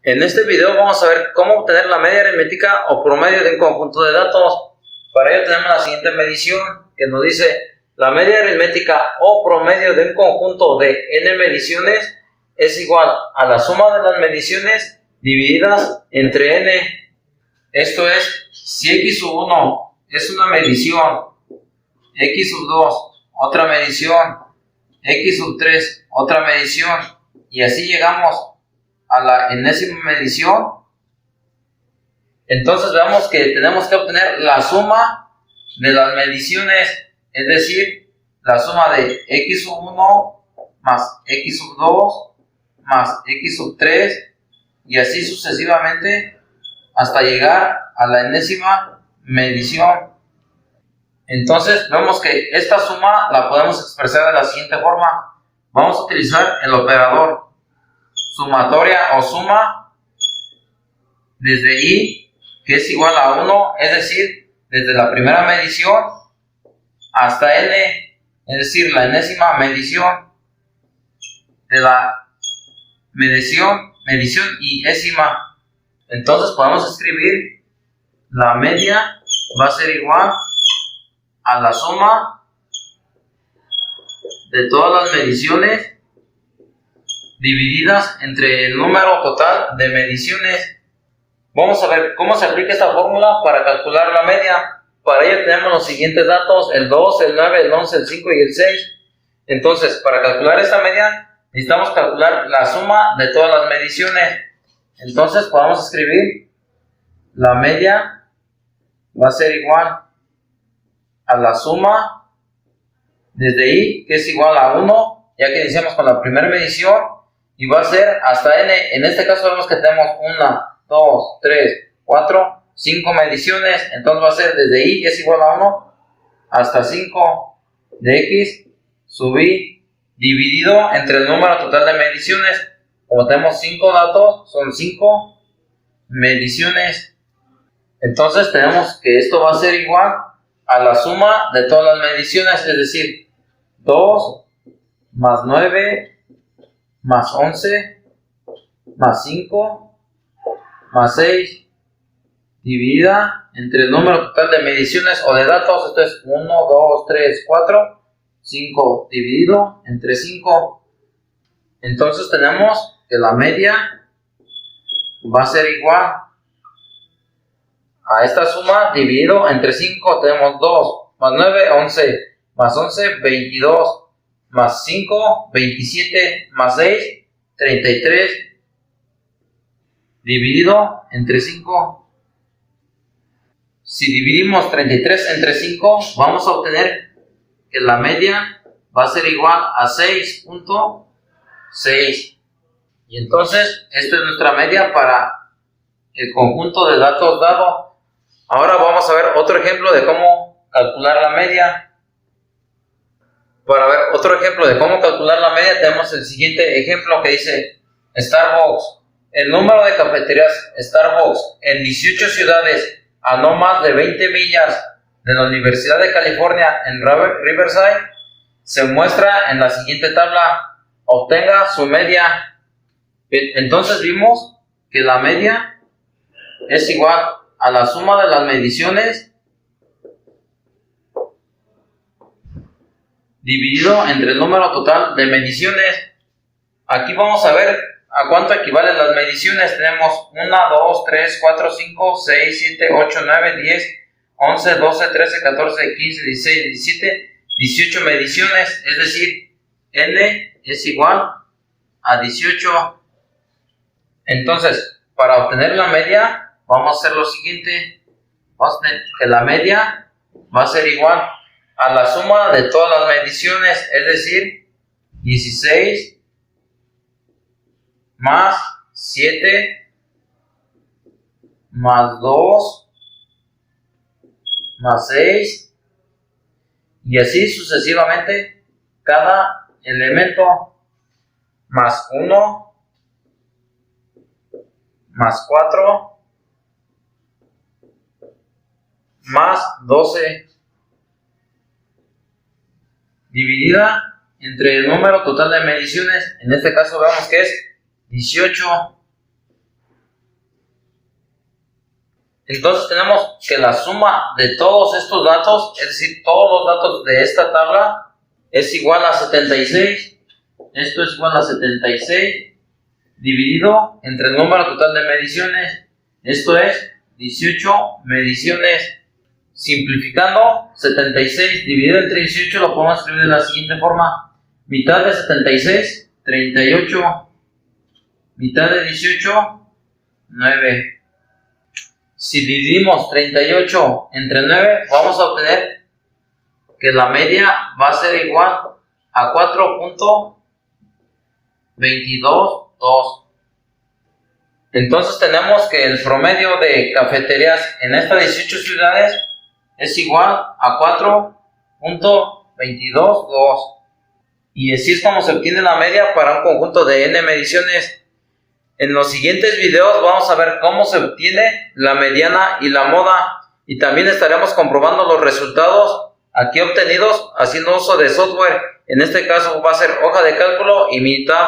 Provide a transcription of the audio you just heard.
En este video vamos a ver cómo obtener la media aritmética o promedio de un conjunto de datos. Para ello tenemos la siguiente medición que nos dice: la media aritmética o promedio de un conjunto de n mediciones es igual a la suma de las mediciones divididas entre n. Esto es, si x sub 1 es una medición, x sub 2 otra medición, x sub 3 otra medición, y así llegamos a la enésima medición. Entonces veamos que tenemos que obtener la suma de las mediciones, es decir, la suma de x sub 1 más x sub 2 más x sub 3 y así sucesivamente hasta llegar a la enésima medición. Entonces vemos que esta suma la podemos expresar de la siguiente forma. Vamos a utilizar el operador sumatoria o suma desde i, que es igual a 1, es decir, desde la primera medición hasta n, es decir, la enésima medición de la medición y ésima. Entonces podemos escribir la media va a ser igual a la suma de todas las mediciones divididas entre el número total de mediciones. Vamos a ver cómo se aplica esta fórmula para calcular la media. Para ello tenemos los siguientes datos: el 2, el 9, el 11, el 5 y el 6. Entonces, para calcular esta media necesitamos calcular la suma de todas las mediciones. Entonces podemos escribir la media va a ser igual a la suma desde i, que es igual a 1, ya que iniciamos con la primera medición, y va a ser hasta n. En este caso vemos que tenemos 1, 2, 3, 4, 5 mediciones. Entonces va a ser desde i, que es igual a 1, hasta 5 de x sub i dividido entre el número total de mediciones. Como tenemos 5 datos, son 5 mediciones. Entonces tenemos que esto va a ser igual a la suma de todas las mediciones, es decir, 2 más 9 más 11 más 5 más 6 dividida entre el número total de mediciones o de datos. Esto es 1, 2, 3, 4, 5 dividido entre 5. Entonces tenemos que la media va a ser igual a esta suma dividido entre 5. Tenemos 2 más 9, 11 más 11, 22 más 5, 27 más 6, 33 dividido entre 5. Si dividimos 33 entre 5, vamos a obtener que la media va a ser igual a 6.6. Y entonces esta es nuestra media para el conjunto de datos dado. Ahora vamos a ver otro ejemplo de cómo calcular la media. Para ver otro ejemplo de cómo calcular la media, tenemos el siguiente ejemplo que dice: Starbucks. El número de cafeterías Starbucks en 18 ciudades a no más de 20 millas de la Universidad de California en Riverside se muestra en la siguiente tabla. Obtenga su media. Entonces vimos que la media es igual a la suma de las mediciones dividido entre el número total de mediciones. Aquí vamos a ver a cuánto equivalen las mediciones. Tenemos 1, 2, 3, 4, 5, 6, 7, 8, 9, 10, 11, 12, 13, 14, 15, 16, 17, 18 mediciones, es decir, n es igual a 18. Entonces, para obtener la media, vamos a hacer lo siguiente. Vamos a tener que la media va a ser igual a la suma de todas las mediciones, es decir, 16 más 7 más 2 más 6 y así sucesivamente cada elemento, más 1 más 4 más 12 dividida entre el número total de mediciones. En este caso vemos que es 18. Entonces tenemos que la suma de todos estos datos, es decir, todos los datos de esta tabla, es igual a 76. Esto es igual a 76 dividido entre el número total de mediciones. Esto es 18 mediciones. Simplificando, 76 dividido entre 18 lo podemos escribir de la siguiente forma. Mitad de 76, 38. Mitad de 18, 9. Si dividimos 38 entre 9, vamos a obtener que la media va a ser igual a 4.222. Entonces tenemos que el promedio de cafeterías en estas 18 ciudades es igual a 4.222. Y así es como se obtiene la media para un conjunto de n mediciones. En los siguientes videos vamos a ver cómo se obtiene la mediana y la moda, y también estaremos comprobando los resultados aquí obtenidos haciendo uso de software. En este caso va a ser hoja de cálculo y Minitab.